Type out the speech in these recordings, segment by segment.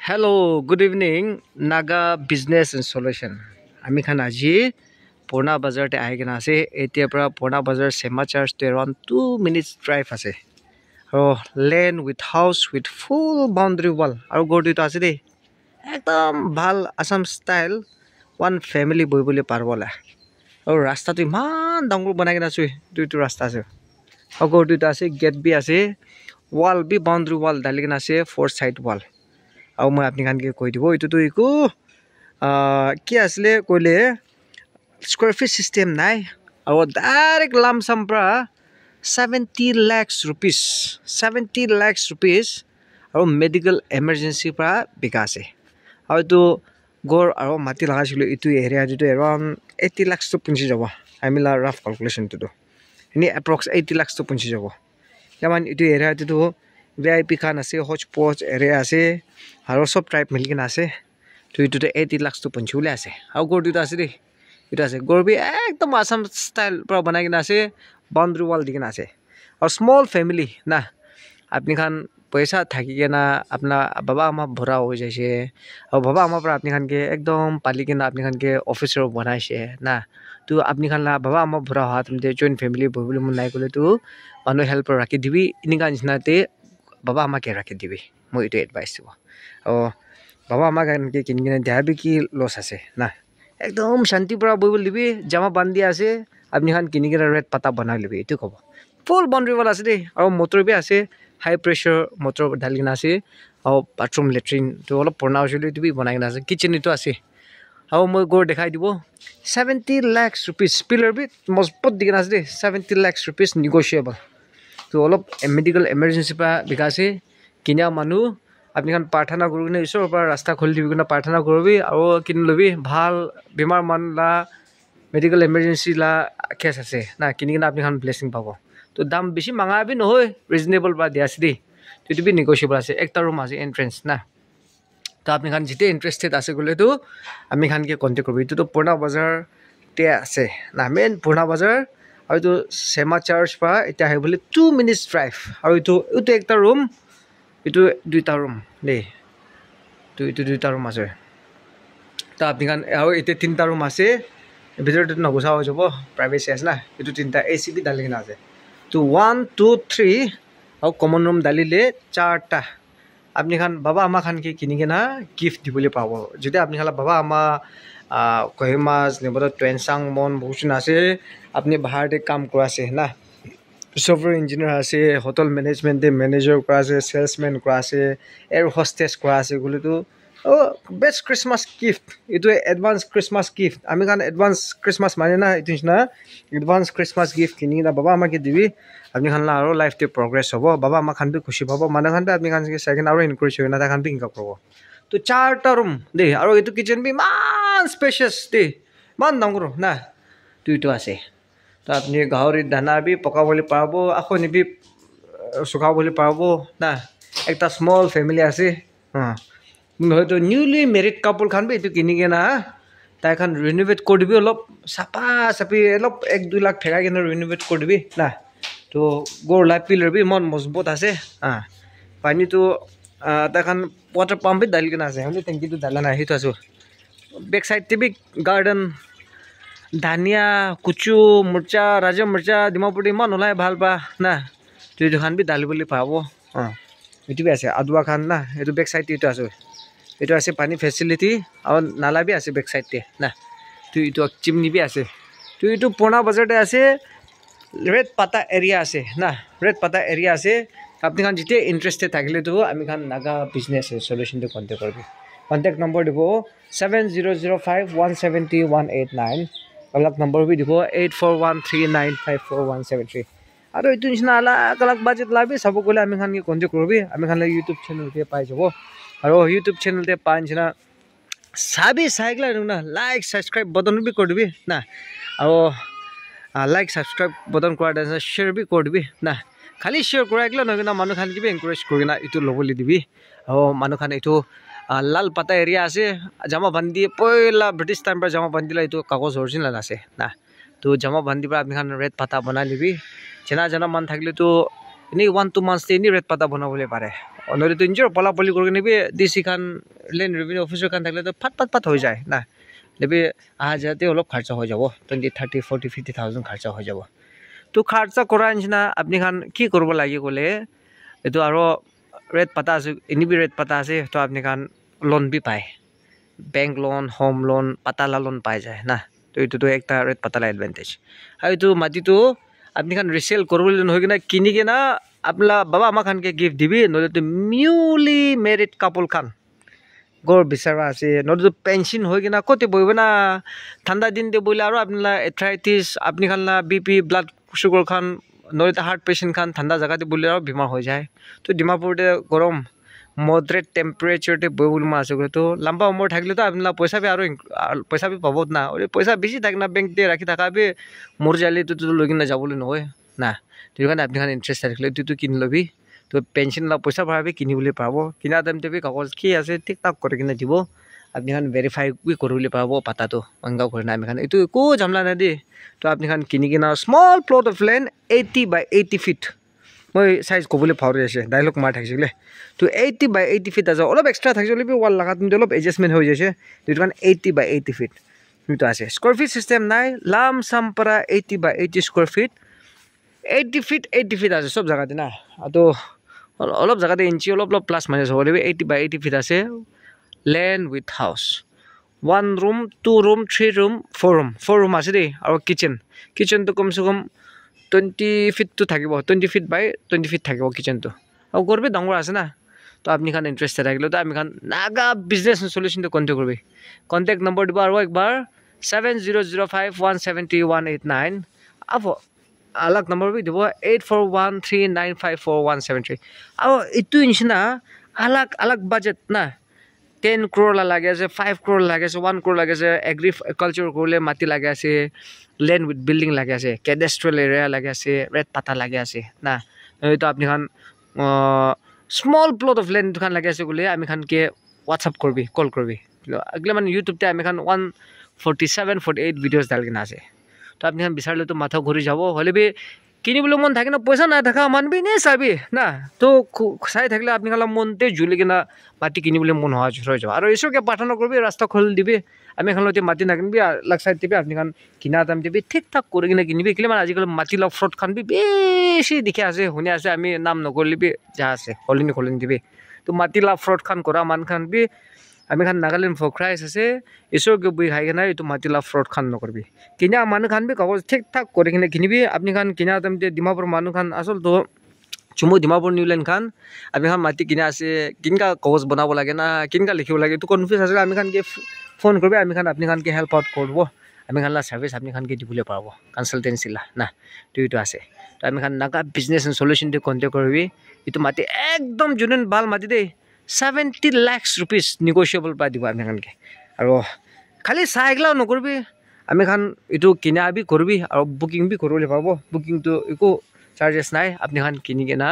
Hello, good evening, Naga Business and Solution. Ami khan aji Purna Bazar te ahi kena ase. Etia pra Purna Bazar Sema Church to around 2 minutes drive ase. Oh, land with house with full boundary wall. Aru go to ase de. Ekdam bhal Assam style. One family boy bole parbo la. Aru rasta tu iman dangor banai kena ase. Tu rasta ase. Aru go to ase gate bi ase. Wall bi boundary wall dali kena ase. Four side wall. আৰু মই আপনি খানকে কৈ দিব এটো eco কি আসলে কইলে স্কয়ার ফিট সিস্টেম নাই আৰু ডাইৰেক্ট লামসাম প্ৰা 70 lakhs rupees আৰু মেডিকেল এমাৰ্জেন্সি প্ৰা বিকাছে আৰু তো গৰ আৰু মাটি লাগাছিল ইটো এরিয়া যেটো अराउंड 80 lakhs তো পঞ্চি যাব আমিলা রাফ ক্যালকুলেশন তো এনি অ্যাপ্রক্স 80 lakhs তো পঞ্চি যাব যেমন ইটো এরিয়া যেটো VIP খান আছে হজ পজ এরিয়া আছে আৰু সব ট্রাইব মিলি কিনা আছে তো ইটোতে 80 lakhs তো পঞ্চুলে আছে আৰু গৰটো আছে দেই এটা আছে গৰবি একদম আসাম স্টাইল পৰা বনাই কিনা আছে বাউন্ডাৰি ওয়াল দি কিনা আছে আৰু স্মল ফ্যামিলি না আপনি খান পয়সা থাকি কিনা আপনা বাবা আমা ভরা হৈ যাইছে আৰু বাবা আমা পৰা আপনি খানকে একদম পালি কিনা আপনি খানকে অফিসার বনাইছে না তো আপনি খানলা বাবা আমা ভরা হা তুমি জয়েন্ট ফ্যামিলি বহিবলে মন নাই কলে তো মানুহ হেল্প ৰাখি দিবি ইনিকা নিচিনাতে বাবা আমাকে রাখি দিবি মই এটো এডভাইস দিব ও বাবা আমাকে কিনকিনে দেয়াবি কি লস আছে না একদম শান্তি পৰা বইবল দিবি জামা বান্ধি আছে আপনি খান কিনিকিনে রেড পাতা বনাই লবি এটো কব ফুল বাউন্ডারি ওয়াল আছে দেই আৰু মোটৰ বি আছে হাই প্ৰেসাৰ মোটৰ ঢালিনা আছে আৰু বাথৰুম লেট্ৰিন তো অলপ পুৰণা হৈছিল তো বি বনাই কিনা আছে কিচেন তো আছে আৰু মই গৰ দেখাই দিব 70 lakhs rupees পিলাৰ বি মজবুত দিকিনা আছে দেই 70 lakhs rupees নেগোশিয়েবল তো অলপ মেডিকেল এমার্জেন্সি পা বিকাছে কিনা মানুহ আপনি খান প্ৰাৰ্থনা কৰিনে ঈশ্বৰৰ পৰা ৰাস্তা খুলি দিবি কিনা প্ৰাৰ্থনা কৰিবি আৰু কিন লবি ভাল বেমাৰ মানলা মেডিকেল এমার্জেন্সি লা কেস আছে না কিনিনা আপনি খান ব্লেসিং পাব তো দাম বেশি মাঙা বি নহয় রিজনেবল বা দিয়া আছে দি তো বি নেগোশিয়েবল আছে একটা রুম আছে এন্ট্রেন্স না তো আপনি খান যেতে ইন্টারেস্টেড আছে গলে তো আমি খানকে কন্টাক্ট করবি তো পুরনা বাজার তে আছে না মেন পুরনা বাজার আৰু তো সেমা চাৰ্চ পা এটা হে বলে 2 minutes ড্ৰাইভ আৰু ইটো একটা ৰুম ইটো দুইটা ৰুম দেই তো ইটো দুইটা ৰুম আছে তো আপনি খান আৰু এতে তিনটা ৰুম আছে ভিতৰতে নগোসা হৈ যাব প্রাইভেসি আছে না ইটো তিনটা এসি বি ডালি কিনা আছে তো 1 2 3 আৰু কমন রুম ডালিলে চারটা আপনি খান বাবা আমা খান কি কিনি কিনা গিফট দিবলে পাব যদি আপনি খালা বাবা আমা কহিমাস নেবত ট্রেনসাং মন বহুচুন আছে আপনি বাহারতে কাম কৰা আছে না সফটওয়্যাৰ ইঞ্জিনিয়াৰ আছে হোটেল ম্যানেজমেন্ট দে ম্যানেজাৰ কৰা আছে সেলসম্যান কৰা আছে এয়াৰ হোস্টেস কৰা আছে গুলো তো ও বেস্ট ক্রিসমাস গিফট ইটো অ্যাডভান্স ক্রিসমাস গিফট আমি খান অ্যাডভান্স ক্রিসমাস মানে না ইটো না অ্যাডভান্স ক্রিসমাস গিফট কিনি না বাবা আমাকে দিবি আপনি খান আৰু লাইফ তে প্রগ্রেস হবো বাবা আমা খান বি খুশি পাবো মানে খান আপনি খান সেকেন্ড আৰু এনকাৰেজ হয় না খান বি ইনকাম কৰব তো চাৰটা ৰুম দে আৰু এটো কিচেন বি মান স্পেশাস দে মান ডাঙৰ না দুইটো আছে তো আপনি গাহৰি দানা বি পকাবলে পাবো আকৌ নিবি শুকাবলে পাবো না একটা স্মল ফ্যামিলি আছে হয়তো নিউলি মেরিড কাপল খান বি এটো কিনিকে না তাই খান রিনোভেট কৰি দিবি অলপ সাপা সাপি অলপ 1-2 লাখ ফেকা কিনে রিনোভেট কৰি দিবি না তো গোর লাইফ পিলার বি মন মজবুত আছে পানি তো তাই খান ওয়াটার পাম্প বি ডালি কিনা আছে হলে ট্যাঙ্কি তো ডালা নাই হিতো আছো बैक साइड ते भी गार्डन धानिया कुचु मरचा राजा मरचा डिमापुरी मन ओलाय ভাল পা না তো এটো খান বি ডালিবলি পাব এটো বি আছে আদুয়া খান না এটো बैक साइड এটো আছে এটো আছে পানি ফ্যাসিলিটি আৰু নালা বি আছে बैक साइड তে না তো এটো চিমনি বি আছে তো এটো পুরনা বাজারতে আছে রেড পাতা এরিয়া আছে না রেড পাতা এরিয়া আছে আপনি খান যেতে ইন্টারেস্টেড থাকিলে তো আমি খান নাগা বিজনেস সলিউশন তে কন্টাক্ট করবি কন্টাক্ট নম্বৰ দিব 7005170189 অলক নম্বৰ বি দিব 8413954173 আৰু ইটো নিচিনা অলক বাজেট লাবি সব কলে আমি খান কি কন্টাক্ট করবি আমি খান ইউটিউব চ্যানেল তে পাই যাব আৰু ইউটিউব চ্যানেল তে পাই নিচিনা সাবি সাইকলা না লাইক সাবস্ক্ৰাইব বটন বি কৰি দিবি না আৰু লাইক সাবস্ক্ৰাইব বটন কৰা আছে শেয়াৰ বি কৰি দিবি না খালি শেয়াৰ কৰা একলা নহয় না মানুহ খান কি বি এনকাৰেজ কৰি না ইটো লবলি দিবি আৰু মানুহ খান ইটো লাল পাতা এরিয়া আছে জামা বান্ধি পয়লা ব্রিটিশ টাইম पर জামা বান্ধিলা ইটো কাগজ অরিজিনাল আছে না তো জামা বান্ধি পৰা আপনি খান রেড পাতা বনাই লিবি চেনা জানা মান থাকিলে তো ini 1-2 months ini red pata bana bole pare onore to injor pala poli kori nibi DC khan land revenue officer khan thakle to pat hoi jay na lebi ajate olop kharcha hoi jabo 20 30 40 50,000 kharcha hoi jabo to kharcha kora nina apni khan ki korbo lagi gole etu aro red pata ase ini bi red pata ase to apni khan loan bi pai bank loan home loan patala loan pai jay na to itu to ekta red pata la advantage ha itu mati to apni khan resell korbo hoi gina kini gina apla baba ama khan ke gift dibi nole to newly married couple khan gor bisara ase nole to pension hoi gina kote boibo na thanda din de boila aro apni la arthritis apni khan la bp blood sugar khan nole to heart patient khan thanda jaga de boile aro bimar hoi jay to dimapur de gorom moderate temperature te boil ma ase to lamba umor thakle to apni la paisa bi aro paisa bi pabot na ore paisa beshi thakna bank de rakhi thaka be mor jale to login na jabole noy na to kan apni khan interest rakhle to kin lobi to pension la paisa bharabe kini bole pabo kina dam te bi kagoj ki ase thik tak kore kina dibo apni khan verify bi korule pabo pata to anga korna ami khan itu ko jamla na di to apni khan kini kina small plot of land 80 by 80 feet moi size ko bole phawre ase dialogue ma thakjile to 80 by 80 feet aja olop extra thakjile bi wall lagat mi olop adjustment hoi jase itu kan 80 by 80 feet itu ase square feet system nai lam sam para 80 by 80 square feet 80 feet ase sob jaga de na ato olop jaga de inchi olop plus minus hole 80 by 80 feet ase land with house 1 room 2 room 3 room 4 room ase de aro kitchen to kom se kom 20 feet to thakibo 20 feet by 20 feet thakibo kitchen to aro gorbe dangor ase na to apni khan interested thakile to ami khan naga business solution to contact korbe contact number dibo aro ekbar 7005170189 abo alag number bi dibo 8413954173 aro itu inchina alag budget na 10 crore la lage ase 5 crore lage ase 1 crore lage ase agriculture korle mati lage ase land with building lage ase cadastral area lage ase red pata lage ase na to apni khan small plot of land khan lage ase gole ami khan ke whatsapp korbi call korbi agle man youtube te ami khan 147 48 videos dalgina ase to apni khan bisarle to matha ghori jabo hole bi kini bole mon thakina paisa na thaka manbi ne sabi na to sai thakle apni khala mon te juli gina mati kini bole mon hoa joi jabo aro iso ke pathana korbi rasta khol dibe ami khan lote mati nakin bi lag side te bi apni khan kina dam te bi thik thak kore gina kinibe kile man ajikal mati la fraud khan bi beshi dikhe ase hune ase ami nam nogorli bi ja ase holini dibe to mati la fraud khan kora man khan bi ami khan Nagaland folk cries ase isor ke bui khai gina itu mati la fraud khan nokorbi kina manu khan bi kagoj thik thak kore gina kinibi apni khan kina dam te dimapur manu khan asol to chumo dimapur new land khan apni khan mati kina ase kinka kagoj banabo lage na kinka likhibo lage to confuse ase ami khan ke phone korbe ami khan apni khan ke help out korbo ami khan la service apni khan ke dibule parbo consultancy la na to itu ase to ami khan naga business and solution de contact korbi itu mati ekdom junen bal mati de 70 lakhs rupees negotiable pa diba ami khan ke aro khali saigla nokorbi ami khan itu kina bi korbi aro booking bi korole pabo booking to iko charges nai apni khan kini gena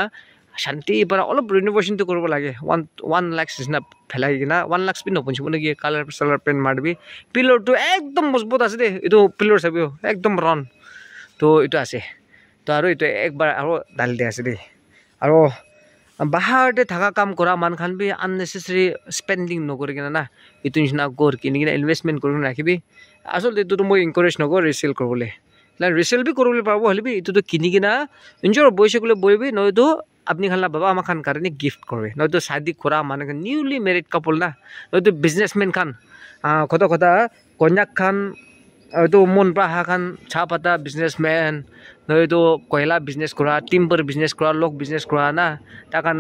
shanti para olop renovation to korbo lage 1 lakhs is na phelai gena 1 lakhs bi no punchibo nagi color paint marbi pillar to ekdom mazbut ase de itu pillar sabio ekdom run to itu ase to aro itu ekbar aro dal de ase de aro bahar de thaka kam kora man khan bi unnecessary spending no kore gena na itu nishna gor kini gena investment korun rakhibi asol de to moi encourage no gor resell korbole la resell bi korole pabo holibi itu to kini gena enjoy boise gole boibi no to apni khan la baba ama khan karone gift korbe no to shadi kora man newly married couple na no to businessman khan khoda konyak khan to mon pra ha khan cha pata businessman no to koila business kora timber business kora lok business kora na ta kan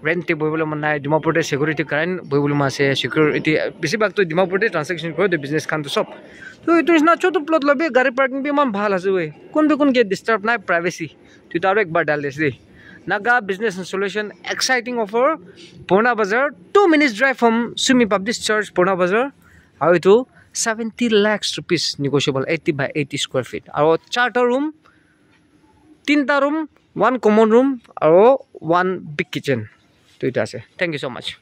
rent te boibole man nai dimapur te security karan boibole ma se security besi bak to dimapur te transaction kore de business khan to sob to itu is na choto plot lobe gari parking bi man bhal ase we kon ke disturb nai privacy to taro ekbar dal desi naga business and solution exciting offer Purna Bazar 2 minutes drive from Sumi Baptist Church Purna Bazar how itu 70 lakhs rupees negotiable 80 by 80 square feet aro 4 room 3 room 1 common room aro 1 big kitchen to it ase thank you so much